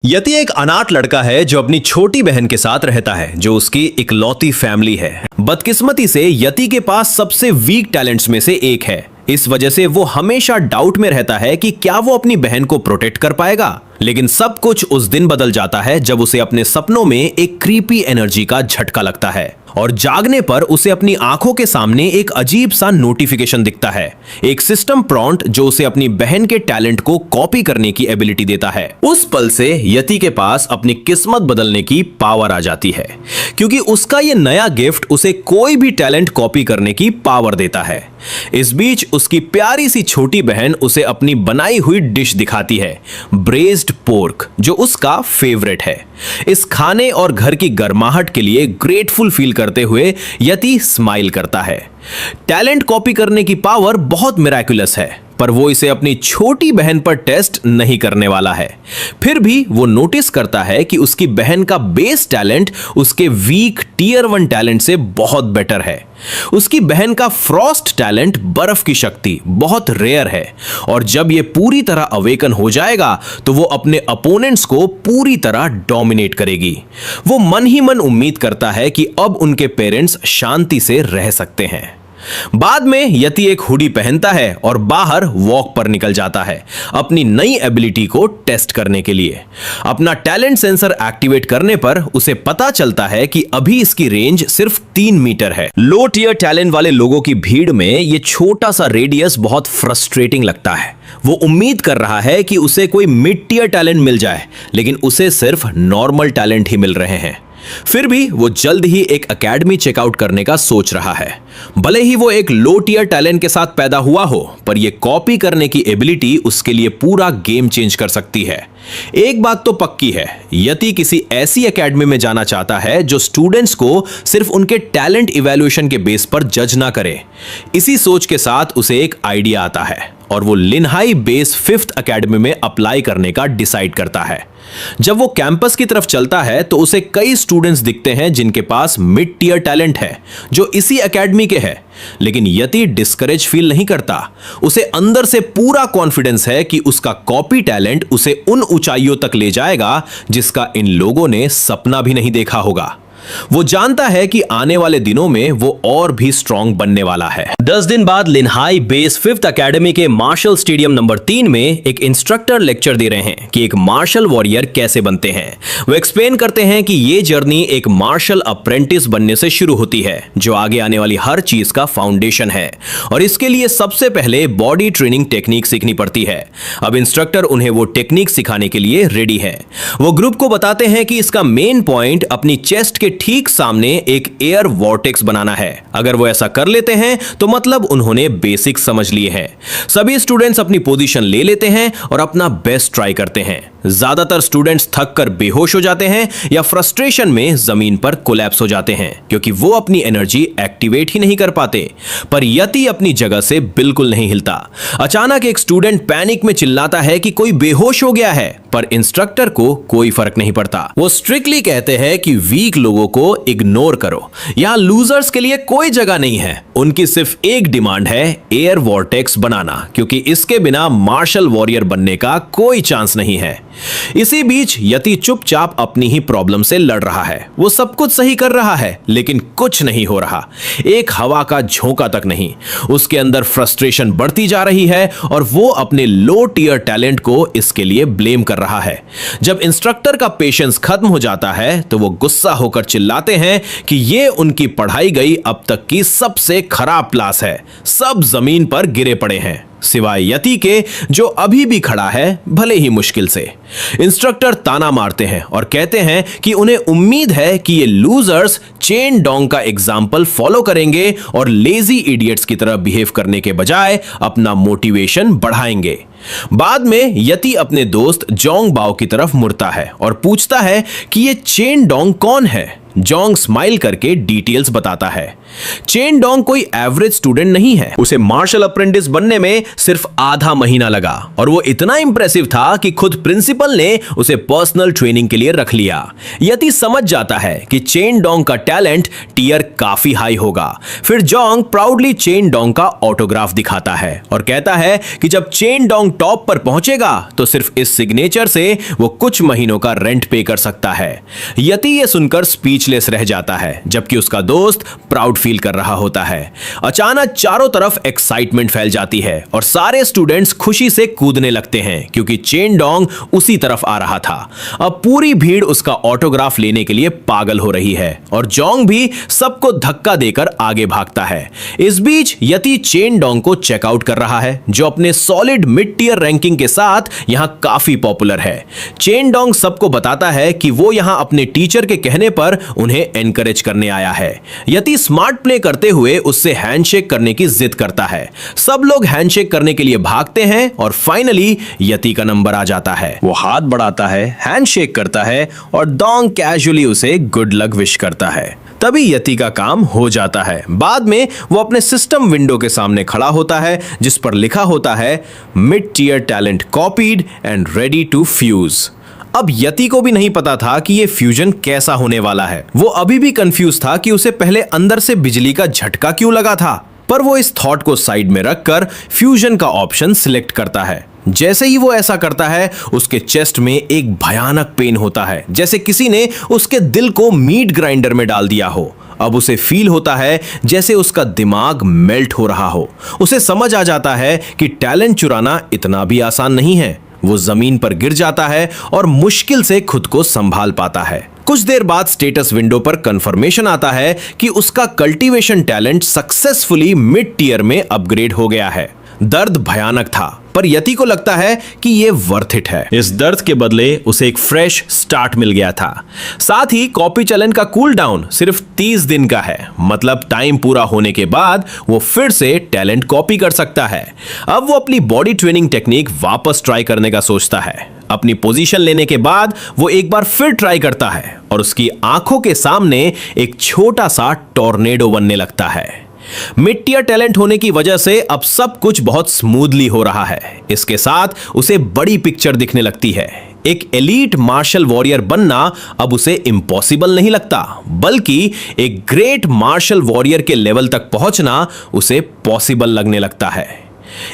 यति एक अनाथ लड़का है जो अपनी छोटी बहन के साथ रहता है, जो उसकी इकलौती फैमिली है। बदकिस्मती से यति के पास सबसे वीक टैलेंट्स में से एक है। इस वजह से वो हमेशा डाउट में रहता है कि क्या वो अपनी बहन को प्रोटेक्ट कर पाएगा। लेकिन सब कुछ उस दिन बदल जाता है जब उसे अपने सपनों में एक क्रीपी एनर्जी का झटका लगता है और जागने पर उसे अपनी आंखों के सामने एक अजीब सा नोटिफिकेशन दिखता है, एक सिस्टम प्रॉम्प्ट जो उसे अपनी बहन के टैलेंट को कॉपी करने की एबिलिटी देता है। उस पल से यति के पास अपनी किस्मत बदलने की पावर आ जाती है, क्योंकि उसका ये नया गिफ्ट उसे कोई भी टैलेंट कॉपी करने की पावर देता है। इस बीच उसकी प्यारी सी छोटी बहन उसे अपनी बनाई हुई डिश दिखाती है, ब्रेज्ड पोर्क, जो उसका फेवरेट है। इस खाने और घर की गर्माहट के लिए ग्रेटफुल फील करते हुए यति स्माइल करता है। टैलेंट कॉपी करने की पावर बहुत मिराकुलस है, पर वो इसे अपनी छोटी बहन पर टेस्ट नहीं करने वाला है। फिर भी वो नोटिस करता है कि उसकी बहन का बेस टैलेंट उसके वीक टियर 1 टैलेंट से बहुत बेटर है। उसकी बहन का फ्रॉस्ट टैलेंट, बर्फ की शक्ति, बहुत रेयर है और जब ये पूरी तरह अवेकन हो जाएगा तो वो अपने अपोनेंट्स को पूरी तरह डोमिनेट करेगी। वो मन ही मन उम्मीद करता है कि अब उनके पेरेंट्स शांति से रह सकते हैं। बाद में यति एक हुडी पहनता है और बाहर वॉक पर निकल जाता है, अपनी नई एबिलिटी को टेस्ट करने के लिए। अपना टैलेंट सेंसर एक्टिवेट करने पर उसे पता चलता है कि अभी इसकी रेंज सिर्फ 3 मीटर है। लो टियर टैलेंट वाले लोगों की भीड़ में ये छोटा सा रेडियस बहुत फ्रस्ट्रेटिंग लगता है। वो उम्मीद कर रहा है कि उसे कोई मिड टियर टैलेंट मिल जाए, लेकिन उसे सिर्फ नॉर्मल टैलेंट ही मिल रहे हैं। फिर भी वो जल्द ही एक एकेडमी चेकआउट करने का सोच रहा है। भले ही वो एक लो टियर टैलेंट के साथ पैदा हुआ हो, पर ये कॉपी करने की एबिलिटी उसके लिए पूरा गेम चेंज कर सकती है। एक बात तो पक्की है, यति किसी ऐसी एकेडमी में जाना चाहता है जो स्टूडेंट्स को सिर्फ उनके टैलेंट इवैल्यूएशन के बेस पर जज ना करे। इसी सोच के साथ उसे एक आइडिया आता है और वो लिनहाई बेस 5th एकेडमी में अप्लाई करने का डिसाइड करता है। जब वो कैंपस की तरफ चलता है तो उसे कई स्टूडेंट्स दिखते हैं जिनके पास मिड टियर टैलेंट है, जो इसी एकेडमी के हैं। लेकिन यति डिस्करेज फील नहीं करता। उसे अंदर से पूरा कॉन्फिडेंस है कि उसका कॉपी टैलेंट उसे उन ऊंचाइयों तक ले जाएगा जिसका इन लोगों ने सपना भी नहीं देखा होगा। वो जानता है कि आने वाले दिनों में वो और भी स्ट्रॉन्ग बनने वाला है। 10 दिन बाद लिनहाई बेस 5th एकेडमी के मार्शल स्टेडियम नंबर 3 में एक इंस्ट्रक्टर लेक्चर दे रहे हैं कि एक मार्शल वॉरियर कैसे बनते हैं। वो एक्सप्लेन करते हैं कि ये जर्नी एक मार्शल अप्रेंटिस बनने से शुरू होती है, जो आगे आने वाली हर चीज का फाउंडेशन है और इसके लिए सबसे पहले बॉडी ट्रेनिंग टेक्निक सीखनी पड़ती है। अब इंस्ट्रक्टर उन्हें वो टेक्निक सिखाने के लिए रेडी है। वो ग्रुप को बताते हैं कि इसका मेन पॉइंट अपनी चेस्ट के ठीक सामने एक एयर वॉर्टेक्स बनाना है। अगर वो ऐसा कर लेते हैं तो मतलब उन्होंने बेसिक समझ लिए हैं। सभी स्टूडेंट्स अपनी पोजीशन ले लेते हैं और अपना बेस्ट ट्राई करते हैं। ज्यादातर स्टूडेंट्स थक कर बेहोश हो जाते हैं या फ्रस्ट्रेशन में जमीन पर कोलैप्स हो जाते हैं, क्योंकि वो अपनी एनर्जी एक्टिवेट ही नहीं कर पाते। पर यति अपनी जगह से बिल्कुल नहीं हिलता। अचानक एक स्टूडेंट पैनिक में चिल्लाता है कि कोई बेहोश हो गया है, पर इंस्ट्रक्टर को कोई फर्क नहीं पड़ता। वो स्ट्रिक्टली कहते हैं कि वीक लोगों को इग्नोर करो, यहां लूजर्स के लिए कोई जगह नहीं है। उनकी सिर्फ एक डिमांड है, एयर वॉर्टेक्स बनाना, क्योंकि इसके बिना मार्शल वॉरियर बनने का कोई चांस नहीं है। इसी बीच यति चुपचाप अपनी ही प्रॉब्लम से लड़ रहा है। वो सब कुछ सही कर रहा है, लेकिन कुछ नहीं हो रहा, एक हवा का झोंका तक नहीं। उसके अंदर फ्रस्ट्रेशन बढ़ती जा रही है और वो अपने लो टियर टैलेंट को इसके लिए ब्लेम कर रहा है। जब इंस्ट्रक्टर का पेशेंस खत्म हो जाता है तो वो गुस्सा होकर चिल्लाते हैं कि ये उनकी पढ़ाई गई अब तक की सबसे खराब क्लास है। सब जमीन पर गिरे पड़े हैं, सिवाय यति के, जो अभी भी खड़ा है, भले ही मुश्किल से। इंस्ट्रक्टर ताना मारते हैं और कहते हैं कि उन्हें उम्मीद है कि ये लूजर्स चेन डोंग का एग्जाम्पल फॉलो करेंगे और लेजी इडियट्स की तरह बिहेव करने के बजाय अपना मोटिवेशन बढ़ाएंगे। बाद में यति अपने दोस्त जोंग बाओ की तरफ मुड़ता है और पूछता है कि ये चेन डोंग कौन है। जोंग स्माइल करके डिटेल्स बताता है। चेन डोंग कोई एवरेज स्टूडेंट नहीं है। उसे मार्शल अप्रेंटिस बनने में सिर्फ आधा महीना लगा और वो इतना इंप्रेसिव था कि खुद प्रिंसिपल प्रिंसिपल ने उसे पर्सनल ट्रेनिंग के लिए रख लिया। यति समझ जाता है कि चेन डोंग का टैलेंट टियर काफी हाई होगा। फिर जोंग प्राउडली चेन डोंग का ऑटोग्राफ दिखाता है और कहता है कि जब चेन डोंग टॉप पर पहुंचेगा तो सिर्फ इस सिग्नेचर से वो कुछ महीनों का रेंट पे कर सकता है। यति ये सुनकर स्पीचलेस रह जाता है, जबकि उसका दोस्त प्राउड फील कर रहा होता है। अचानक चारों तरफ एक्साइटमेंट फैल जाती है और सारे स्टूडेंट्स खुशी से कूदने लगते हैं क्योंकि चेन डोंग उसी तरफ आ रहा था। अब पूरी भीड़ उसका ऑटोग्राफ लेने के लिए पागल हो रही है और जोंग भी सबको धक्का देकर आगे भागता है। इस बीच यति चेन डोंग को चेकआउट कर रहा है, जो अपने सॉलिड मिड टियर रैंकिंग के साथ यहां काफी पॉपुलर है। चेन डोंग सबको बताता है कि वो यहां अपने टीचर के कहने पर उन्हें एनकरेज करने आया है। यति स्मार्ट प्ले करते हुए उससे हैंडशेक करने की जिद करता है। सब लोग हैंडशेक करने के लिए भागते हैं और फाइनली यति का नंबर आ जाता है। वो हाथ बढ़ाता है, हैंडशेक करता है और डोंग कैजुअली उसे गुड लक विश करता है। तभी यति का काम हो जाता है। बाद में वो अपने सिस्टम विंडो के सामने खड़ा होता है जिस पर लिखा होता है mid tier talent copied and ready to fuse. अब यति को भी नहीं पता था कि ये फ्यूजन कैसा होने वाला है। वो अभी भी कंफ्यूज था कि उसे पहले अंदर से बिजली का झटका क्यों लगा था, पर वो इस थॉट को साइड में रखकर फ्यूजन का ऑप्शन सिलेक्ट करता है। जैसे ही वो ऐसा करता है उसके चेस्ट में एक भयानक पेन होता है, जैसे किसी ने उसके दिल को मीट ग्राइंडर में डाल दिया हो। अब उसे फील होता है जैसे उसका दिमाग मेल्ट हो रहा हो। उसे समझ आ जाता है कि टैलेंट चुराना इतना भी आसान नहीं है। वो जमीन पर गिर जाता है और मुश्किल से खुद को संभाल पाता है। कुछ देर बाद स्टेटस विंडो पर कंफर्मेशन आता है कि उसका cultivation talent successfully mid tier में अपग्रेड हो गया है। दर्द भयानक था, पर यति को लगता है कि ये वर्थ इट है। इस दर्द के बदले उसे एक फ्रेश स्टार्ट मिल गया था। साथ ही कॉपी चैलेंज का कूल डाउन सिर्फ 30 दिन का है, मतलब टाइम पूरा होने के बाद वो फिर से टैलेंट कॉपी कर सकता है। अब वो अपनी बॉडी ट्रेनिंग टेक्निक वापस ट्राई करने का सोचता है। अपनी पोजीशन लेने के बाद वो एक बार फिर ट्राई करता है और उसकी आंखों के सामने एक छोटा सा टॉर्नेडो बनने लगता है। मिड टियर टैलेंट होने की वजह से अब सब कुछ बहुत स्मूथली हो रहा है। इसके साथ उसे बड़ी पिक्चर दिखने लगती है। एक एलीट मार्शल वॉरियर बनना अब उसे इम्पॉसिबल नहीं लगता, बल्कि एक ग्रेट मार्शल वॉरियर के लेवल तक पहुंचना उसे पॉसिबल लगने लगता है।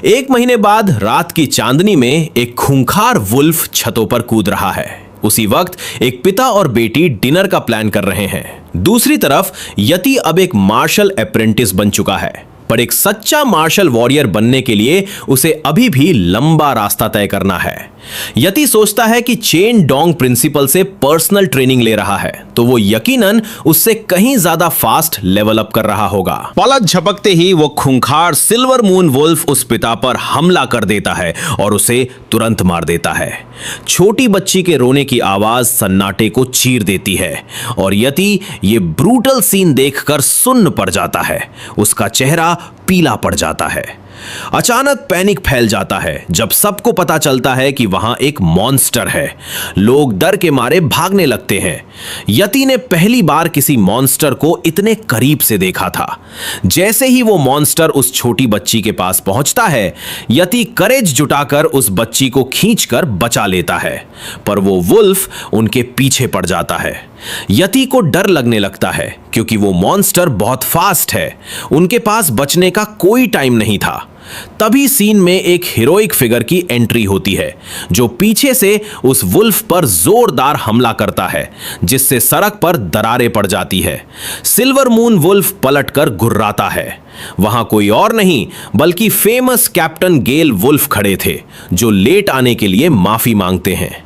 एक महीने बाद रात की चांदनी में एक खूंखार वुल्फ छतों पर कूद रहा है। उसी वक्त एक पिता और बेटी डिनर का प्लान कर रहे हैं। दूसरी तरफ यति अब एक मार्शल अप्रेंटिस बन चुका है, पर एक सच्चा मार्शल वॉरियर बनने के लिए उसे अभी भी लंबा रास्ता तय करना है। यति सोचता है कि चेन डोंग प्रिंसिपल से पर्सनल ट्रेनिंग ले रहा है, तो वो यकीनन उससे कहीं ज्यादा फास्ट लेवल अप कर रहा होगा। पलक झपकते ही वो खूंखार सिल्वर मून वुल्फ उस पिता पर हमला कर देता है और उसे तुरंत मार देता है। छोटी बच्ची के रोने की आवाज सन्नाटे को चीर देती है और यति ये ब्रूटल सीन देखकर सुन्न पड़ जाता है। उसका चेहरा पीला पड़ जाता है। अचानक पैनिक फैल जाता है जब सबको पता चलता है कि वहां एक मॉन्स्टर है। लोग डर के मारे भागने लगते हैं। यति ने पहली बार किसी मॉन्स्टर को इतने करीब से देखा था। जैसे ही वो मॉन्स्टर उस छोटी बच्ची के पास पहुंचता है, यति करेज जुटाकर उस बच्ची को खींचकर बचा लेता है, पर वो वुल्फ उनके पीछे पड़ जाता है। यति को डर लगने लगता है क्योंकि वो मॉन्स्टर बहुत फास्ट है। उनके पास बचने का कोई टाइम नहीं था। तभी सीन में एक हीरोइक फिगर की एंट्री होती है जो पीछे से उस वुल्फ पर जोरदार हमला करता है, जिससे सड़क पर दरारें पड़ जाती है। सिल्वर मून वुल्फ पलटकर गुर्राता है। वहां कोई और नहीं बल्कि फेमस कैप्टन गेल वुल्फ खड़े थे, जो लेट आने के लिए माफी मांगते हैं।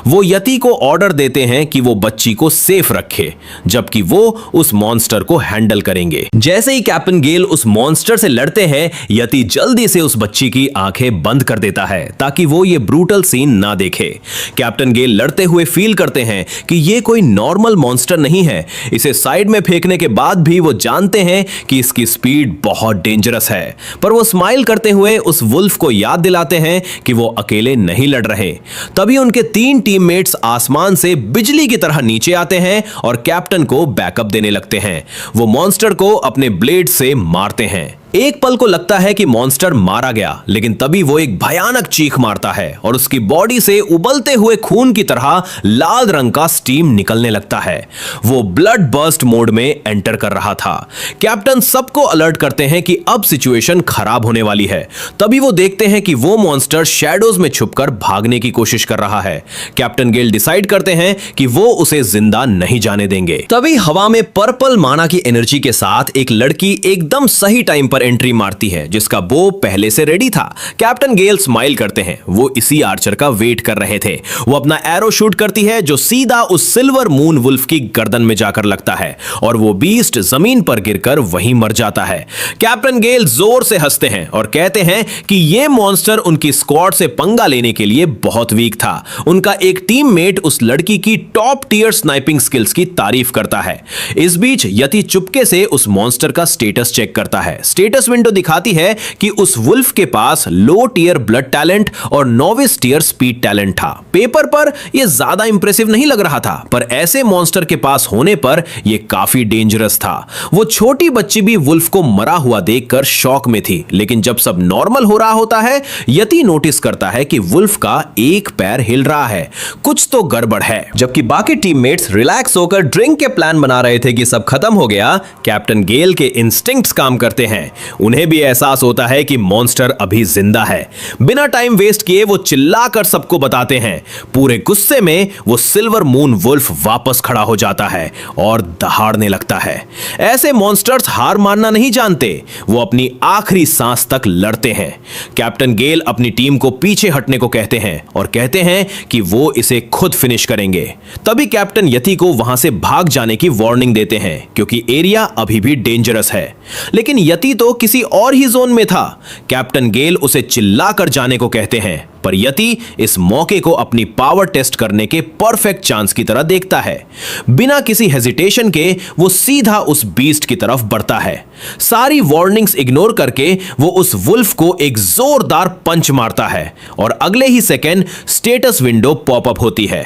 वो यति को ऑर्डर देते हैं कि वो बच्ची को सेफ रखे, जबकि वो उस मॉन्स्टर को हैंडल करेंगे। जैसे ही कैप्टन गेल उस मॉन्स्टर से लड़ते हैं, यति जल्दी से उस बच्ची की आंखें बंद कर देता है ताकि वो ये ब्रूटल सीन ना देखे। कैप्टन गेल लड़ते हुए फील करते हैं कि ये कोई नॉर्मल मॉन्स्टर नहीं है। इसे साइड में फेंकने के बाद भी वो जानते हैं कि इसकी स्पीड बहुत डेंजरस है, पर वो स्माइल करते हुए उस वुल्फ को याद दिलाते हैं कि वो अकेले नहीं लड़ रहे। तभी उनके 3 टीममेट्स आसमान से बिजली की तरह नीचे आते हैं और कैप्टन को बैकअप देने लगते हैं। वो मॉन्स्टर को अपने ब्लेड से मारते हैं। एक पल को लगता है कि मॉन्स्टर मारा गया, लेकिन तभी वो एक भयानक चीख मारता है और उसकी बॉडी से उबलते हुए खून की तरह लाल रंग का स्टीम निकलने लगता है। वो ब्लड बर्स्ट मोड में एंटर कर रहा था। कैप्टन सबको अलर्ट करते हैं कि अब सिचुएशन खराब होने वाली है। तभी वो देखते हैं कि वो मॉन्स्टर शैडोज में छुपकर भागने की कोशिश कर रहा है। कैप्टन गेल डिसाइड करते हैं कि वो उसे जिंदा नहीं जाने देंगे। तभी हवा में पर्पल माना की एनर्जी के साथ एक लड़की एकदम सही टाइम पर एंट्री मारती है, जिसका बो पहले से रेडी था। कैप्टन गेल स्माइल करते हैं, वो इसी आर्चर का वेट कर रहे थे। वो अपना एरो शूट करती है जो सीधा उस सिल्वर मून वुल्फ की गर्दन में जाकर लगता है और वो बीस्ट जमीन पर गिरकर वहीं मर जाता है। कैप्टन गेल जोर से हंसते हैं और कहते हैं कि ये मॉन्स्टर उनकी स्क्वाड से पंगा लेने के लिए बहुत वीक था। उनका एक टीममेट उस लड़की की टॉप टियर स्नाइपिंग स्किल्स की तारीफ करता है। इस बीच यति चुपके से उस मॉन्स्टर का स्टेटस चेक करता है। स्टेटस विंडो दिखाती है कि उस वुल्फ के पास लो टियर ब्लड टैलेंट और नोविस टियर स्पीड टैलेंट था। पेपर पर यह ज्यादा इंप्रेसिव नहीं लग रहा था, पर ऐसे मॉन्स्टर के पास होने पर यह काफी डेंजरस था। वो छोटी बच्ची भी वुल्फ को मरा हुआ देखकर शॉक में थी, लेकिन जब सब नॉर्मल हो रहा होता है, यति नोटिस करता है कि वुल्फ का एक पैर हिल रहा है। कुछ तो गड़बड़ है। जबकि बाकी टीममेट्स रिलैक्स होकर ड्रिंक के प्लान बना रहे थे कि सब खत्म हो गया, कैप्टन गेल के इंस्टिंक्ट्स काम करते हैं। उन्हें भी एहसास होता है कि मॉन्स्टर अभी जिंदा है। बिना टाइम वेस्ट किए वो चिल्लाकर सबको बताते हैं। पूरे गुस्से में वो सिल्वर मून वुल्फ वापस खड़ा हो जाता है और दहाड़ने लगता है। ऐसे मॉन्स्टर्स हार मानना नहीं जानते, वो अपनी आखिरी सांस तक लड़ते हैं। कैप्टन गेल अपनी टीम को पीछे हटने को कहते हैं और कहते हैं कि वो इसे खुद फिनिश करेंगे। तभी कैप्टन यति को वहां से भाग जाने की वार्निंग देते हैं, क्योंकि एरिया अभी भी डेंजरस है। लेकिन यति तो किसी और ही जोन में था। कैप्टन गेल उसे चिल्लाकर जाने को कहते हैं, पर यति इस मौके को अपनी पावर टेस्ट करने के परफेक्ट चांस की तरह देखता है। बिना किसी हेजिटेशन के वो सीधा उस बीस्ट की तरफ बढ़ता है। सारी वार्निंग्स इग्नोर करके वो उस वुल्फ को एक जोरदार पंच मारता है और अगले ही सेकेंड स्टेटस विंडो पॉपअप होती है,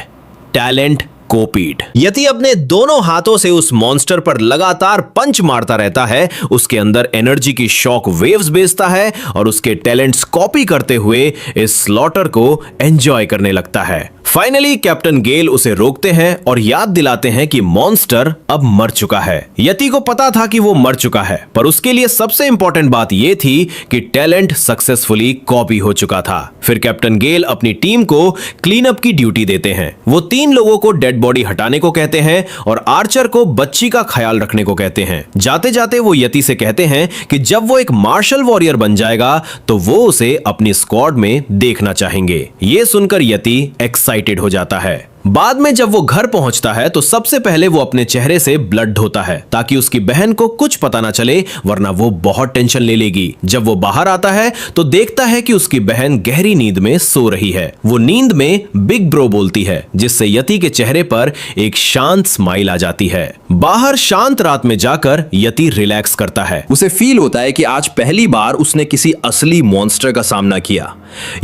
टैलेंट कोपीड। यति अपने दोनों हाथों से उस मॉन्स्टर पर लगातार पंच मारता रहता है। उसके अंदर एनर्जी की शॉक वेव्स भेजता है और उसके टैलेंट्स कॉपी करते हुए इस स्लॉटर को एंजॉय करने लगता है। फाइनली कैप्टन गेल उसे रोकते हैं और याद दिलाते हैं कि मॉन्स्टर अब मर चुका है। यति को पता था कि वो मर चुका है, पर उसके लिए सबसे इंपॉर्टेंट बात यह थी कि टैलेंट सक्सेसफुली कॉपी हो चुका था। फिर कैप्टन गेल अपनी टीम को क्लीन अप की ड्यूटी देते हैं। वो 3 लोगों को डेड बॉडी हटाने को कहते हैं और आर्चर को बच्ची का ख्याल रखने को कहते हैं। जाते जाते वो यति से कहते हैं कि जब वो एक मार्शल वॉरियर बन जाएगा तो वो उसे अपनी स्क्वाड में देखना चाहेंगे। ये सुनकर यति एक्साइटेड हो जाता है। बाद में जब वो घर पहुंचता है तो सबसे पहले वो अपने चेहरे से ब्लड धोता है ताकि उसकी बहन को कुछ पता ना चले, वरना वो बहुत टेंशन ले लेगी। जब वो बाहर आता है तो देखता है कि उसकी बहन गहरी नींद में सो रही है। वो नींद में बिग ब्रो बोलती है, जिससे यति के चेहरे पर एक शांत स्माइल आ जाती है। बाहर शांत रात में जाकर यति रिलैक्स करता है। उसे फील होता है कि आज पहली बार उसने किसी असली मॉन्स्टर का सामना किया।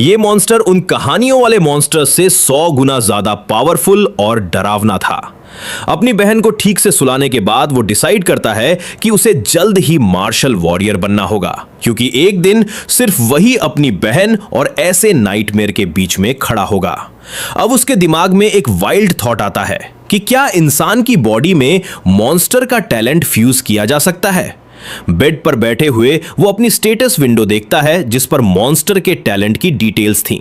ये मॉन्स्टर उन कहानियों वाले मॉन्स्टर से 100 गुना ज्यादा पावरफुल और डरावना था। अपनी बहन को ठीक से सुलाने के बाद वो डिसाइड करता है कि उसे जल्द ही मार्शल वॉरियर बनना होगा, क्योंकि एक दिन सिर्फ वही अपनी बहन और ऐसे नाइटमेयर के बीच में खड़ा होगा। अब उसके दिमाग में एक वाइल्ड थॉट आता है कि क्या इंसान की बॉडी में मॉन्स्टर का टैलेंट फ्यूज किया जा सकता है। बेड पर बैठे हुए वो अपनी स्टेटस विंडो देखता है जिस पर मॉन्स्टर के टैलेंट की डिटेल्स थीं।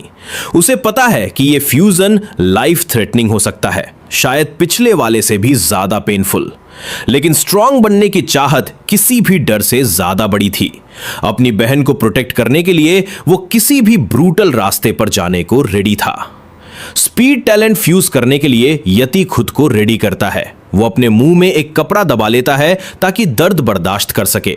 उसे पता है कि यह फ्यूजन लाइफ थ्रेटनिंग हो सकता है, शायद पिछले वाले से भी ज्यादा पेनफुल। लेकिन स्ट्रांग बनने की चाहत किसी भी डर से ज्यादा बड़ी थी। अपनी बहन को प्रोटेक्ट करने के लिए वो किसी भी ब्रूटल रास्ते पर जाने को रेडी था। स्पीड टैलेंट फ्यूज करने के लिए यति खुद को रेडी करता है। वो अपने मुंह में एक कपड़ा दबा लेता है ताकि दर्द बर्दाश्त कर सके।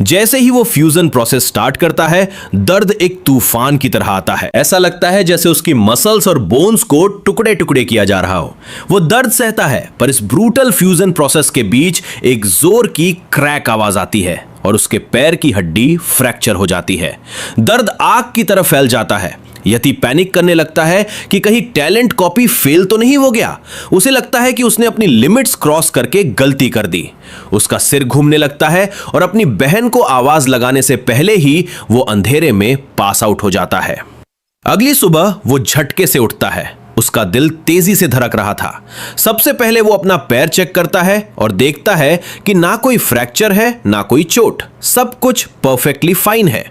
जैसे ही वो फ्यूजन प्रोसेस स्टार्ट करता है, दर्द एक तूफान की तरह आता है। ऐसा लगता है जैसे उसकी मसल्स और बोन्स को टुकड़े टुकड़े किया जा रहा हो। वो दर्द सहता है, पर इस ब्रूटल फ्यूजन प्रोसेस के बीच एक जोर की क्रैक आवाज आती है और उसके पैर की हड्डी फ्रैक्चर हो जाती है। दर्द आग की तरफ फैल जाता है। यति पैनिक करने लगता है कि कहीं टैलेंट कॉपी फेल तो नहीं हो गया। उसे लगता है कि उसने अपनी लिमिट्स क्रॉस करके गलती कर दी। उसका सिर घूमने लगता है और अपनी बहन को आवाज लगाने से पहले ही वो अंधेरे में पास आउट हो जाता है। अगली सुबह वो झटके से उठता है। उसका दिल तेजी से धड़क रहा था। सबसे पहले वो अपना पैर चेक करता है और देखता है कि ना कोई फ्रैक्चर है ना कोई चोट, सब कुछ परफेक्टली फाइन है।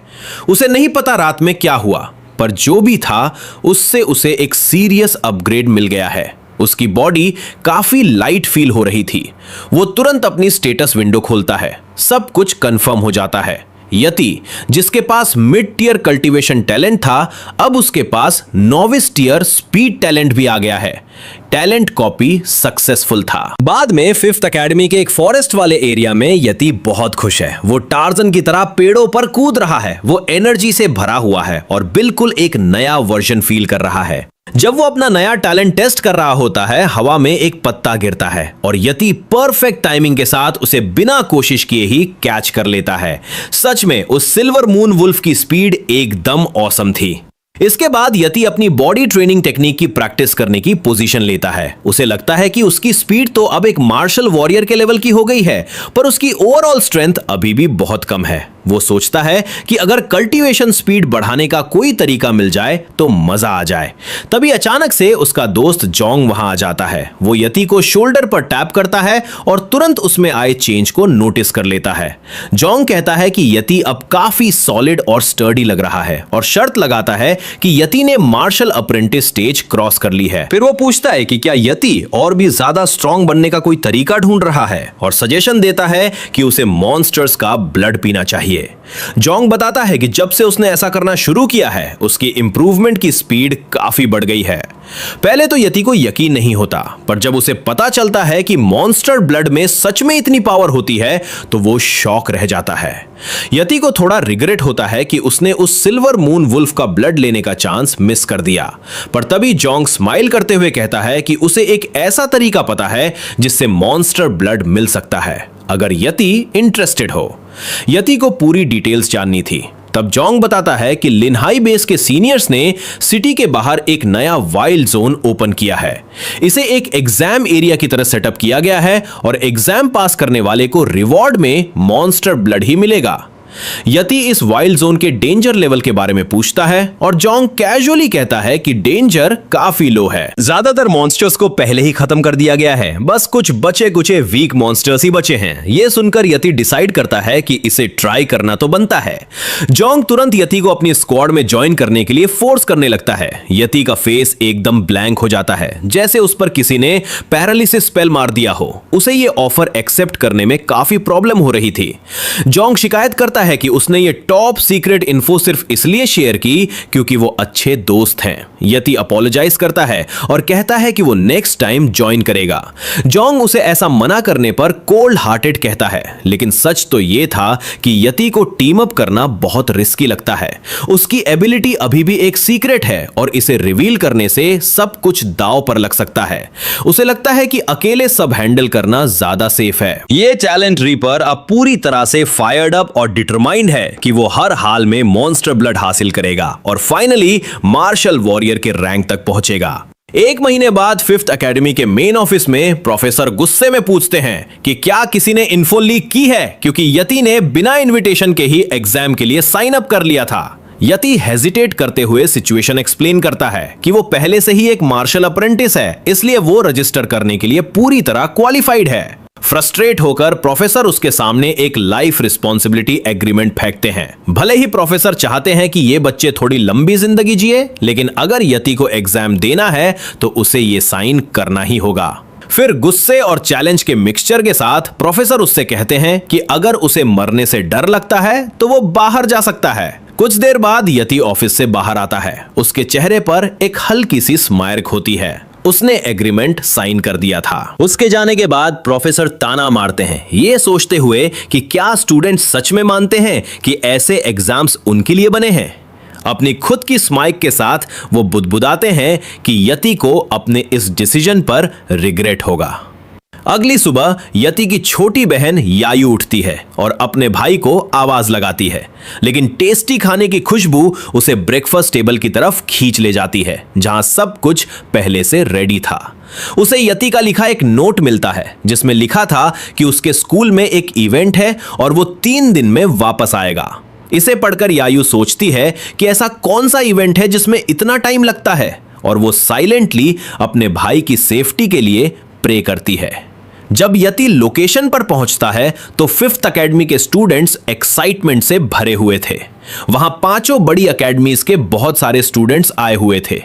उसे नहीं पता रात में क्या हुआ, पर जो भी था उससे उसे एक सीरियस अपग्रेड मिल गया है। उसकी बॉडी काफी लाइट फील हो रही थी। वो तुरंत अपनी स्टेटस विंडो खोलता है। सब कुछ कंफर्म हो जाता है। यति, जिसके पास मिड टियर कल्टीवेशन टैलेंट था, अब उसके पास नोविस टियर स्पीड टैलेंट भी आ गया है। टैलेंट कॉपी सक्सेसफुल था। बाद में 5th एकेडमी के एक फॉरेस्ट वाले एरिया में यति बहुत खुश है। वो टार्जन की तरह पेड़ों पर कूद रहा है। वो एनर्जी से भरा हुआ है और बिल्कुल एक नया वर्जन फील कर रहा है। जब वो अपना नया टैलेंट टेस्ट कर रहा होता है, हवा में एक पत्ता गिरता है और यति परफेक्ट टाइमिंग के साथ उसे बिना कोशिश किए ही कैच कर लेता है। सच में उस सिल्वर मून वुल्फ की स्पीड एकदम ऑसम थी। इसके बाद यति अपनी बॉडी ट्रेनिंग टेक्निक की प्रैक्टिस करने की पोजीशन लेता है। उसे लगता है कि उसकी स्पीड तो अब एक मार्शल वॉरियर के लेवल की हो गई है, पर उसकी ओवरऑल स्ट्रेंथ अभी भी बहुत कम है। वो सोचता है कि अगर कल्टीवेशन स्पीड बढ़ाने का कोई तरीका मिल जाए तो मजा आ जाए। तभी अचानक से उसका दोस्त जोंग वहां आ जाता है। वो यति को शोल्डर पर टैप करता है और तुरंत उसमें आए चेंज को नोटिस कर लेता है। जोंग कहता है कि यति अब काफी सॉलिड और स्टर्डी लग रहा है और शर्त लगाता है कि यति ने मार्शल अप्रेंटिस स्टेज क्रॉस कर ली है। फिर वो पूछता है कि क्या यति और भी ज्यादा स्ट्रॉन्ग बनने का कोई तरीका ढूंढ रहा है और सजेशन देता है कि उसे मॉन्स्टर्स का ब्लड पीना चाहिए। जोंग बताता है कि जब से उसने ऐसा करना शुरू किया है, उसकी इंप्रूवमेंट की स्पीड काफी बढ़ गई है। पहले तो यति को यकीन नहीं होता, पर जब उसे पता चलता है कि मॉन्स्टर ब्लड में सच में इतनी पावर होती है तो वो शॉक रह जाता है। यति को थोड़ा रिग्रेट होता है कि उसने उस सिल्वर मून वुल्फ का ब्लड लेने का चांस मिस कर दिया, पर तभी जोंग स्माइल करते हुए कहता है कि उसे एक ऐसा तरीका पता है जिससे मॉन्स्टर ब्लड मिल सकता है, अगर यति इंटरेस्टेड हो। यति को पूरी डिटेल्स जाननी थी। तब जोंग बताता है कि लिनहाई बेस के सीनियर्स ने सिटी के बाहर एक नया वाइल्ड जोन ओपन किया है। इसे एक एग्जाम एरिया की तरह सेटअप किया गया है और एग्जाम पास करने वाले को रिवॉर्ड में मॉन्स्टर ब्लड ही मिलेगा। यति इस वाइल्ड जोन के डेंजर लेवल के बारे में पूछता है और जोंग कैजुअली कहता है कि डेंजर काफी लो है। ज्यादातर मॉन्स्टर्स को पहले ही खत्म कर दिया गया है, बस कुछ बचे कुचे वीक मॉन्स्टर्स ही बचे हैं। ये सुनकर यति डिसाइड करता है कि इसे ट्राई करना तो बनता है। जोंग तुरंत यति को अपनी स्क्वाड में ज्वाइन करने के लिए फोर्स करने लगता है। यति का फेस एकदम ब्लैंक हो जाता है, जैसे उस पर किसी ने पैरालिसिस स्पेल मार दिया हो। उसे ये ऑफर एक्सेप्ट करने में काफी प्रॉब्लम हो रही थी। जोंग शिकायत करता है कि उसने ये टॉप सीक्रेट इन्फो सिर्फ इसलिए शेयर की क्योंकि वो अच्छे दोस्त हैं। यति अपोलोजाइज करता है और कहता है कि वो नेक्स्ट टाइम ज्वाइन करेगा। जोंग उसे ऐसा मना करने पर कोल्ड हार्टेड कहता है, लेकिन सच तो ये था कि यति को टीम अप करना बहुत रिस्की लगता है। उसकी एबिलिटी अभी भी एक सीक्रेट है और इसे रिवील करने से सब कुछ दांव पर लग सकता है। उसे लगता है कि अकेले सब हैंडल करना ज्यादा सेफ है। ये टैलेंट रीपर अब पूरी तरह से फायर्ड अप और डिटरमाइंड है कि वो हर हाल में मॉन्स्टर ब्लड हासिल करेगा और फाइनली मार्शल वॉरियर के रैंक तक पहुंचेगा। एक महीने बाद 5th एकेडमी के मेन ऑफिस में प्रोफेसर गुस्से में पूछते हैं कि क्या किसी ने इन्फो लीक की है, क्योंकि यति ने बिना इनविटेशन के ही एग्जाम के लिए साइन अप कर लिया था। यति हेजिटेट करते हुए सिचुएशन एक्सप्लेन करता है कि वो पहले से ही एक मार्शल अप्रेंटिस है, इसलिए वो रजिस्टर करने के लिए पूरी तरह क्वालिफाइड है। फ्रस्ट्रेट होकर प्रोफेसर उसके सामने एक लाइफ रिस्पॉन्सिबिलिटी एग्रीमेंट फेंकते हैं। भले ही प्रोफेसर चाहते हैं कि ये बच्चे थोड़ी लंबी जिंदगी जिए, लेकिन अगर यति को एग्जाम देना है तो उसे ये साइन करना ही होगा। फिर गुस्से और चैलेंज के मिक्सचर के साथ प्रोफेसर उससे कहते हैं कि अगर उसे मरने से डर लगता है तो वो बाहर जा सकता है। कुछ देर बाद यति ऑफिस से बाहर आता है। उसके चेहरे पर एक हल्की सी स्माइल होती है। उसने एग्रीमेंट साइन कर दिया था। उसके जाने के बाद प्रोफेसर ताना मारते हैं, ये सोचते हुए कि क्या स्टूडेंट सच में मानते हैं कि ऐसे एग्जाम्स उनके लिए बने हैं। अपनी खुद की स्माइक के साथ वो बुदबुदाते हैं कि यति को अपने इस डिसीजन पर रिग्रेट होगा। अगली सुबह यति की छोटी बहन यायु उठती है और अपने भाई को आवाज लगाती है, लेकिन टेस्टी खाने की खुशबू उसे ब्रेकफास्ट टेबल की तरफ खींच ले जाती है, जहां सब कुछ पहले से रेडी था। उसे यति का लिखा एक नोट मिलता है, जिसमें लिखा था कि उसके स्कूल में एक इवेंट है और वो 3 दिन में वापस आएगा। इसे पढ़कर यायु सोचती है कि ऐसा कौन सा इवेंट है जिसमें इतना टाइम लगता है, और वो साइलेंटली अपने भाई की सेफ्टी के लिए प्रे करती है। जब यति लोकेशन पर पहुंचता है तो 5th अकेडमी के स्टूडेंट्स एक्साइटमेंट से भरे हुए थे। वहां 5 बड़ी अकेडमीज के बहुत सारे स्टूडेंट्स आए हुए थे।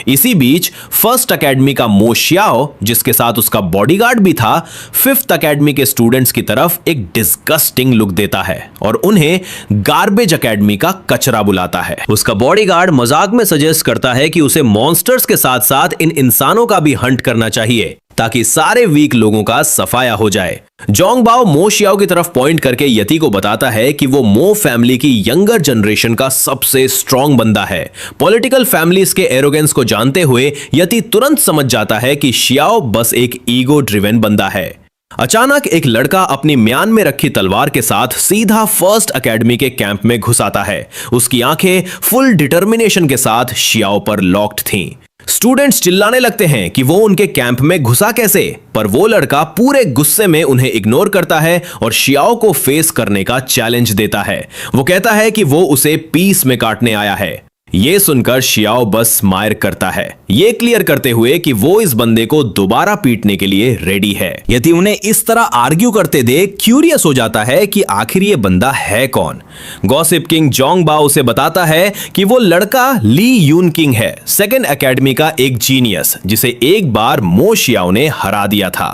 इसी बीच 1st अकेडमी का मो श्याओ, जिसके साथ उसका बॉडीगार्ड भी था, 5th अकेडमी के स्टूडेंट्स की तरफ एक डिस्गस्टिंग लुक देता है और उन्हें गार्बेज अकेडमी का कचरा बुलाता है। उसका बॉडीगार्ड मजाक में सजेस्ट करता है कि उसे मॉन्स्टर्स के साथ साथ इन इंसानों का भी हंट करना चाहिए, ताकि सारे वीक लोगों का सफाया हो जाए। जोंगबाओ मो शियाओ की तरफ पॉइंट करके यति को बताता है कि वो मो फैमिली की यंगर जनरेशन का सबसे स्ट्रॉन्ग बंदा है। पॉलिटिकल फैमिलीज के एरोगेंस को जानते हुए यति तुरंत समझ जाता है कि शियाओ बस एक ईगो ड्रिवन बंदा है। अचानक एक लड़का अपनी म्यान में रखी तलवार के साथ सीधा 1st अकेडमी के कैंप में घुस आता है। उसकी आंखें फुल डिटर्मिनेशन के साथ शियाओ पर लॉक्ड थीं। स्टूडेंट्स चिल्लाने लगते हैं कि वो उनके कैंप में घुसा कैसे, पर वो लड़का पूरे गुस्से में उन्हें इग्नोर करता है और शियाओ को फेस करने का चैलेंज देता है। वो कहता है कि वो उसे पीस में काटने आया है। ये सुनकर शियाओ बस स्माइल करता है, ये क्लियर करते हुए कि वो इस बंदे को दोबारा पीटने के लिए रेडी है। यदि उन्हें इस तरह आर्ग्यू करते देख क्यूरियस हो जाता है कि आखिर ये बंदा है कौन। गॉसिप किंग जोंगबाओ उसे बताता है कि वो लड़का ली यून किंग है, 2nd अकेडमी का एक जीनियस, जिसे एक बार मो शियाओ ने हरा दिया था।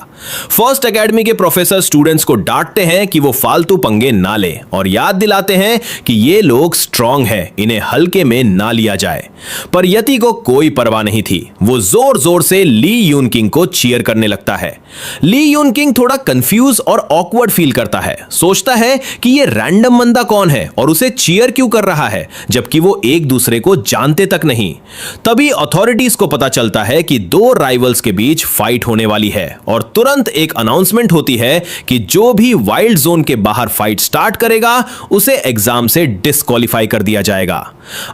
1st अकेडमी के प्रोफेसर स्टूडेंट्स को डांटते हैं कि वो फालतू पंगे ना ले और याद दिलाते हैं कि ये लोग स्ट्रांग है, इन्हें हल्के में ना लिया जाए। पर यति को कोई परवाह नहीं थी। वो जोर जोर से ली यून किंग को चीयर करने लगता है। ली यून किंग थोड़ा कंफ्यूज और ऑकवर्ड फील करता है, सोचता है कि ये रैंडम बंदा कौन है और उसे चीयर क्यों कर रहा है, जबकि वो एक दूसरे को जानते तक नहीं। तभी अथॉरिटीज को पता चलता है कि 2 राइवल्स के बीच फाइट होने वाली है और तुरंत एक अनाउंसमेंट होती है कि जो भी वाइल्ड जोन के बाहर फाइट स्टार्ट करेगा उसे एग्जाम से डिस्क्वालीफाई कर दिया जाएगा।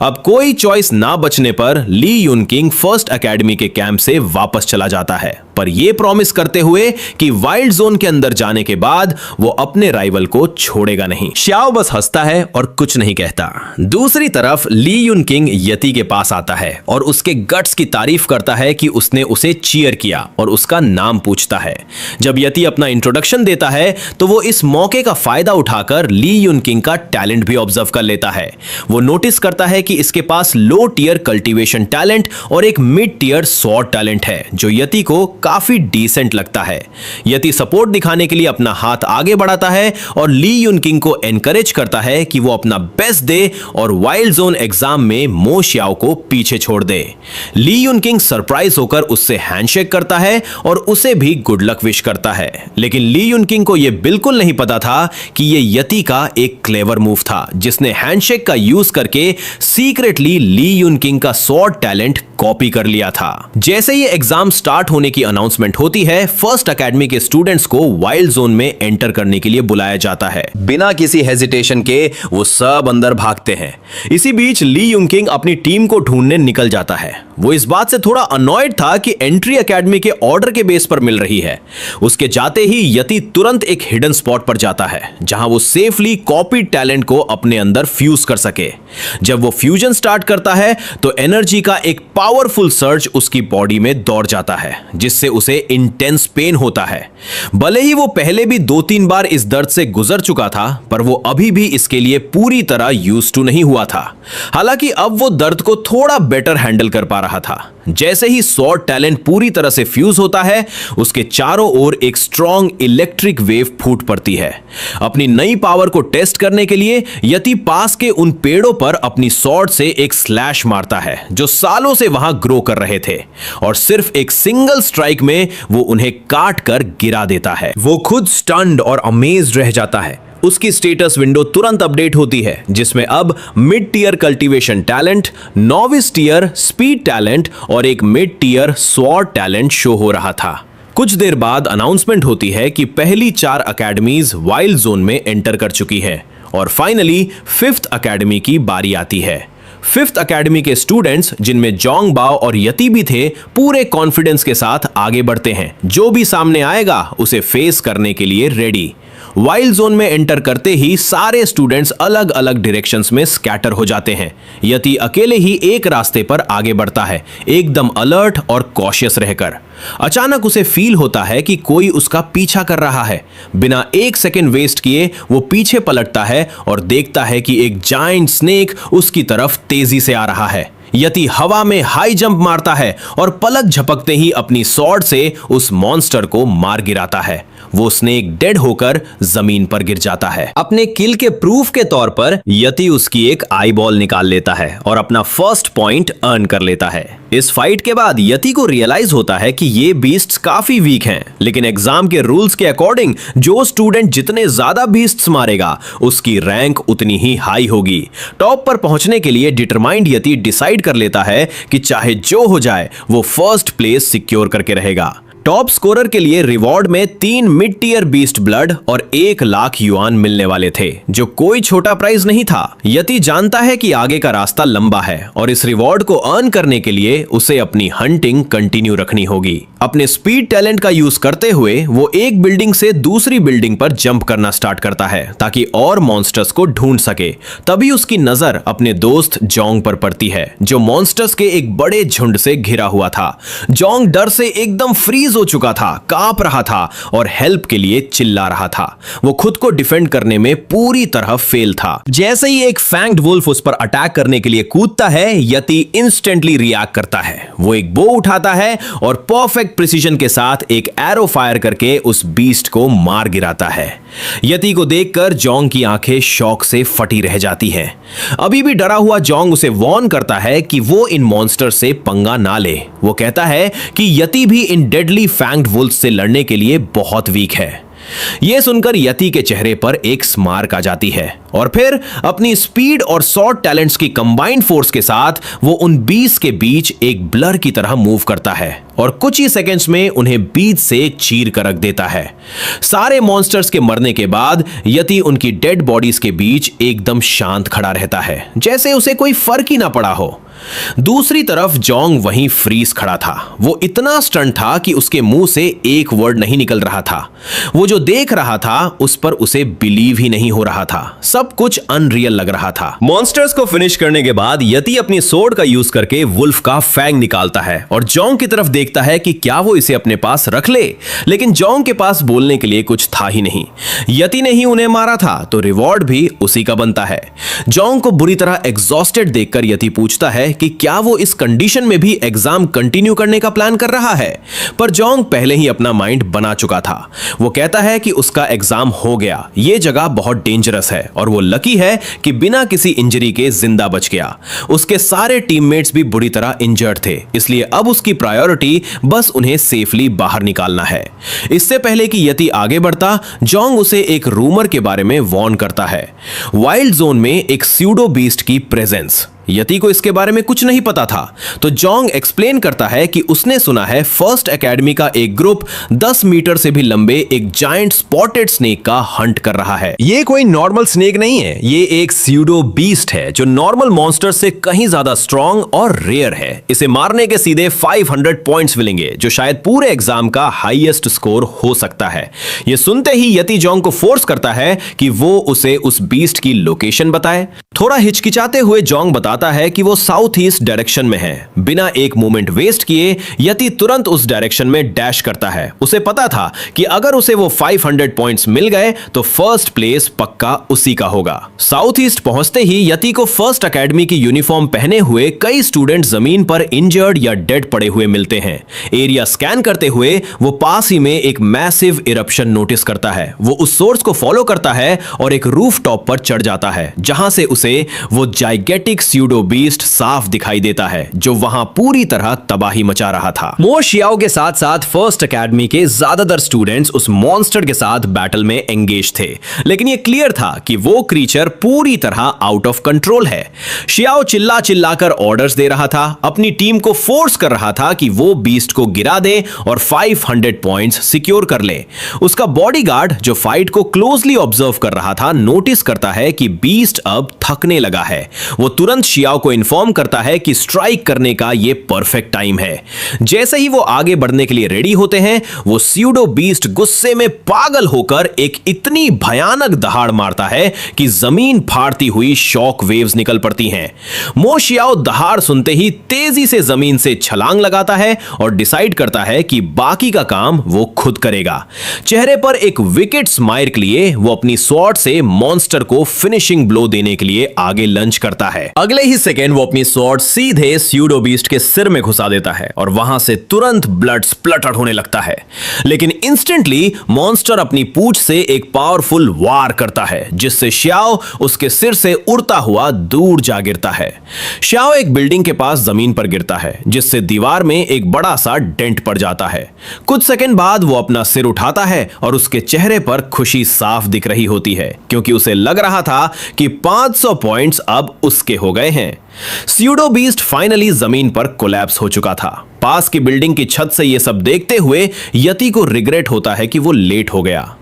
अब कोई चॉइस ना बचने पर ली यून किंग 1st अकेडमी के कैंप से वापस चला जाता है, पर यह प्रॉमिस करते हुए कि वाइल्ड जोन के अंदर जाने के बाद वो अपने राइवल को छोड़ेगा नहीं। शियाओ बस हंसता है और कुछ नहीं कहता। दूसरी तरफ ली यून किंग यति के पास आता है और उसके गट्स की तारीफ करता है कि उसने उसे चीयर किया और उसका नाम पूछता है। जब यति अपना इंट्रोडक्शन देता है तो वो इस मौके का फायदा उठाकर ली यून किंग का टैलेंट भी ऑब्जर्व कर लेता है। वो नोटिस करता है कि इसके पास लो टियर कल्टीवेशन टैलेंट और एक मिड टियर स्वॉर्ड टैलेंट है, जो यति को काफी डिसेंट लगता है। यति सपोर्ट दिखाने के लिए अपना हाथ आगे बढ़ाता है और ली यून किंग को एनकरेज करता है कि वो अपना बेस्ट दे और वाइल्ड जोन एग्जाम में मो शियाओ को पीछे छोड़ दे। ली यून किंग सरप्राइज होकर उससे हैंडशेक करता है और उसे भी गुड लक विश करता है, लेकिन ली यून किंग को यह बिल्कुल नहीं पता था कि यह यति का एक क्लेवर मूव था, जिसने हैंडशेक का यूज करके सीक्रेटली ली यून किंग का स्वॉर्ड टैलेंट कॉपी कर लिया था। जैसे ही एग्जाम स्टार्ट होने की अनाउंसमेंट होती है, 1st अकेडमी के स्टूडेंट्स को वाइल्ड जोन में एंटर करने के लिए बुलाया जाता है। बिना किसी हेजिटेशन के वो सब अंदर भागते हैं। इसी बीच ली यून किंग अपनी टीम को ढूंढने निकल जाता है। वो इस बात से थोड़ा अनॉयड था कि एंट्री अकेडमी के ऑर्डर के बेस पर मिल रही है। उसके जाते ही यति तुरंत एक हिडन स्पॉट पर जाता है, जहां वो सेफली कॉपी टैलेंट को अपने अंदर फ्यूज कर सके। जब वो फ्यूजन स्टार्ट करता है तो एनर्जी का एक पावरफुल सर्ज उसकी बॉडी में दौड़ जाता है, जिससे उसे इंटेंस पेन होता है। भले ही वो पहले भी 2-3 बार इस दर्द से गुजर चुका था, पर वो अभी भी इसके लिए पूरी तरह यूज्ड टू नहीं हुआ था। हालांकि अब वो दर्द को थोड़ा बेटर हैंडल कर पा रहा था। जैसे ही स्वॉर्ड टैलेंट पूरी तरह से फ्यूज होता है, उसके चारों ओर एक स्ट्रॉन्ग इलेक्ट्रिक वेव फूट पड़ती है। अपनी नई पावर को टेस्ट करने के लिए यति पास के उन पेड़ों पर अपनी स्वॉर्ड से एक स्लैश मारता है, जो सालों से वहां ग्रो कर रहे थे, और सिर्फ एक सिंगल स्ट्राइक में वो उन्हें काट कर गिरा देता है। वो खुद स्टन्ड और अमेज्ड रह जाता है। उसकी स्टेटस विंडो तुरंत अपडेट होती है, जिसमें अब mid tier cultivation talent, novice tier speed talent और एक mid tier sword talent show हो रहा था। कुछ देर बाद अनाउंसमेंट होती है कि पहली 4 अकेडमीज वाइल्ड जोन में एंटर कर चुकी है और फाइनली 5th अकेडमी की बारी आती है। 5th अकेडमी के स्टूडेंट्स, जिनमें जोंग बाओ और यति भी थे, पूरे कॉन्फिडेंस के साथ आगे बढ़ते हैं। जो भी सामने आएगा उसे फेस करने के लिए रेडी। वाइल्ड जोन में एंटर करते ही सारे स्टूडेंट्स अलग अलग डायरेक्शंस में स्कैटर हो जाते हैं। यति अकेले ही एक रास्ते पर आगे बढ़ता है, एकदम अलर्ट और कॉशियस रहकर। अचानक उसे फील होता है कि कोई उसका पीछा कर रहा है। बिना एक सेकंड वेस्ट किए वो पीछे पलटता है और देखता है कि एक जायंट स्नेक उसकी तरफ तेजी से आ रहा है। यति हवा में हाई जंप मारता है और पलक झपकते ही अपनी स्वॉर्ड से उस मॉन्स्टर को मार गिराता है। वो स्नेक डेड होकर जमीन पर गिर जाता है। अपने किल के प्रूफ के तौर पर यति उसकी एक आई बॉल निकाल लेता है और अपना फर्स्ट पॉइंट अर्न कर लेता है। इस फाइट के बाद यति को रियलाइज होता है कि ये बीस्ट्स काफी वीक हैं, लेकिन एग्जाम के रूल्स के अकॉर्डिंग जो स्टूडेंट जितने ज्यादा बीस्ट्स मारेगा उसकी रैंक उतनी ही हाई होगी। टॉप पर पहुंचने के लिए डिटरमाइंड यति डिसाइड कर लेता है कि चाहे जो हो जाए वो फर्स्ट प्लेस सिक्योर करके रहेगा। टॉप स्कोरर के लिए रिवॉर्ड में 3 मिड टियर बीस्ट ब्लड और 1 लाख युआन मिलने वाले थे, जो कोई छोटा प्राइज नहीं था। यति जानता है कि आगे का रास्ता लंबा है और इस रिवॉर्ड को अर्न करने के लिए उसे अपनी हंटिंग कंटिन्यू रखनी होगी। अपने स्पीड टैलेंट का यूज करते हुए वो एक बिल्डिंग से दूसरी बिल्डिंग पर जंप करना स्टार्ट करता है ताकि और मॉन्स्टर्स को ढूंढ सके। तभी उसकी नजर अपने दोस्त जोंग पर पड़ती है, जो मॉन्स्टर्स के एक बड़े झुंड से घिरा हुआ था। जोंग डर से एकदम फ्रीज हो चुका था, कांप रहा था और हेल्प के लिए चिल्ला रहा था। वो खुद को डिफेंड करने में पूरी तरह फेल था। जैसे ही एक फैंग्ड वुल्फ उस पर अटैक करने के लिए कूदता है, यति इंस्टेंटली रिएक्ट करता है। वो एक बो उठाता है और परफेक्ट प्रिसीजन के साथ एक एरो फायर करके उस बीस्ट को मार गिराता है। यति को देखकर जोंग की आंखें शौक से फटी रह जाती हैं। अभी भी डरा हुआ जोंग उसे वार्न करता है कि वो इन मॉन्स्टर से पंगा ना ले। वो कहता है कि यति भी इन डेडली फैंग्ड वुल्फ से लड़ने के लिए बहुत वीक है। यह सुनकर यति के चेहरे पर एक स्मार्क आ जाती है और फिर अपनी स्पीड और शॉर्ट टैलेंट्स की कंबाइंड फोर्स के साथ वो उन बीस के बीच एक ब्लर की तरह मूव करता है और कुछ ही सेकंड्स में उन्हें बीच से चीर कर रख देता है। सारे मॉन्स्टर्स के मरने के बाद यति उनकी डेड बॉडीज के बीच एकदम शांत खड़ा रहता है, जैसे उसे कोई फर्क ही ना पड़ा हो। दूसरी तरफ जोंग वहीं फ्रीज खड़ा था। वो इतना स्टन था कि उसके मुंह से एक वर्ड नहीं निकल रहा था। वो जो देख रहा था उस पर उसे बिलीव ही नहीं हो रहा था। सब कुछ अनरियल लग रहा था। मॉन्स्टर्स को फिनिश करने के बाद यति अपनी सोर्ड का यूज करके वुल्फ का फैंग निकालता है और जोंग की तरफ देखता है कि क्या वो इसे अपने पास रख ले, लेकिन जोंग के पास बोलने के लिए कुछ था ही नहीं। यति ने ही उन्हें मारा था तो रिवॉर्ड भी उसी का बनता है। जोंग को बुरी तरह एग्जॉस्टेड देखकर यति पूछता है कि क्या वो इस कंडीशन में भी एग्जाम कंटिन्यू करने का प्लान कर रहा है, पर जोंग पहले ही अपना माइंड बना चुका था। वो कहता है कि उसका एग्जाम हो गया, ये जगह बहुत डेंजरस है और वो लकी है कि बिना किसी इंजरी के जिंदा बच गया। उसके सारे टीममेट्स भी बुरी तरह इंजर्ड थे, इसलिए अब उसकी प्रायोरिटी बस उन्हें सेफली बाहर निकालना है। इससे पहले कि यति आगे बढ़ता, जोंग उसे एक रूमर के बारे में वार्न करता है। वाइल्ड जोन में एक स्यूडो बीस्ट की प्रेजेंस। यति को इसके बारे में कुछ नहीं पता था, तो जोंग एक्सप्लेन करता है कि उसने सुना है फर्स्ट एकेडमी का एक ग्रुप 10 मीटर से भी लंबे एक जायंट स्पॉटेड स्नेक का हंट कर रहा है। ये कोई नॉर्मल स्नेक नहीं है, ये एक स्यूडो बीस्ट है जो नॉर्मल मॉन्स्टर से कहीं ज्यादा स्ट्रॉन्ग और रेयर है। इसे मारने के सीधे 500 पॉइंट्स मिलेंगे, जो शायद पूरे एग्जाम का हाईएस्ट स्कोर हो सकता है। यह सुनते ही यति जोंग को फोर्स करता है कि वो उसे उस बीस्ट की लोकेशन बताए। थोड़ा हिचकिचाते हुए जोंग बताता है कि वो साउथ ईस्ट डायरेक्शन में है। बिना एक मोमेंट वेस्ट किए यति तुरंत उस डायरेक्शन में डैश करता है। उसे पता था कि अगर उसे वो 500 पॉइंट्स मिल गए तो फर्स्ट प्लेस पक्का उसी का होगा। साउथ ईस्ट पहुंचते ही यति को फर्स्ट एकेडमी की यूनिफॉर्म पहने हुए कई स्टूडेंट जमीन पर इंजर्ड या डेड पड़े हुए मिलते हैं। एरिया स्कैन करते हुए वो पास ही में एक मैसिव इरप्शन नोटिस करता है। वो उस सोर्स को फॉलो करता है और एक रूफ टॉप पर चढ़ जाता है, जहां से उसे वो जाइगेटिक स्यूडो बीस्ट साफ दिखाई देता है जो वहां पूरी तरह तबाही मचा रहा था। मो शियाओ के साथ साथ फर्स्ट एकेडमी के ज्यादातर स्टूडेंट्स उस मॉन्स्टर के साथ बैटल में एंगेज थे, लेकिन यह क्लियर था कि वो क्रीचर पूरी तरह आउट ऑफ कंट्रोल है। शियाओ चिल्ला चिल्लाकर ऑर्डर्स दे रहा था, अपनी टीम को फोर्स कर रहा था कि वो बीस्ट को गिरा दे और 500 पॉइंट्स सिक्योर कर ले। उसका बॉडीगार्ड जो फाइट को क्लोजली ऑब्जर्व कर रहा था नोटिस करता है कि बीस्ट अब थकने लगा है। वो तुरंत शियाओ को इन्फॉर्म करता है कि स्ट्राइक करने का ये परफेक्ट टाइम है। जैसे ही वो आगे बढ़ने के लिए रेडी होते हैं, वो स्यूडो बीस्ट गुस्से में पागल होकर एक इतनी भयानक दहाड़ मारता है कि जमीन फाड़ती हुई शॉक वेव्स निकल पड़ती हैं। मो शियाओ दहाड़ सुनते ही तेजी से जमीन से छलांग लगाता है और डिसाइड करता है कि बाकी का काम वो खुद करेगा। चेहरे पर एक विकेट स्माइल लिए वो अपनी स्वॉर्ड से मॉन्स्टर को फिनिशिंग ब्लो देने के लिए आगे लंच करता है। अगले ही सेकेंड वो अपनी स्वॉर्ड सीधे स्यूडो बीस्ट के सिर में घुसा देता है और वहां से तुरंत ब्लड स्प्लटर होने लगता है। लेकिन इंस्टेंटली मॉन्स्टर अपनी पूंछ से एक पावरफुल वार करता है जिससे शियाओ उसके सिर से उड़ता हुआ दूर जा गिरता है। शियाओ एक बिल्डिंग के पास जमीन पर गिरता है जिससे दीवार में एक बड़ा सा डेंट पड़ जाता है। कुछ सेकंड बाद वो अपना सिर उठाता है और उसके चेहरे पर खुशी साफ दिख रही होती है क्योंकि उसे लग रहा था कि 500 पॉइंट्स अब उसके हो गए हैं। स्यूडो बीस्ट फाइनली जमीन पर कोलैप्स हो चुका था। पास की बिल्डिंग की छत से यह सब देखते हुए यति को रिग्रेट होता है कि वो लेट हो गया।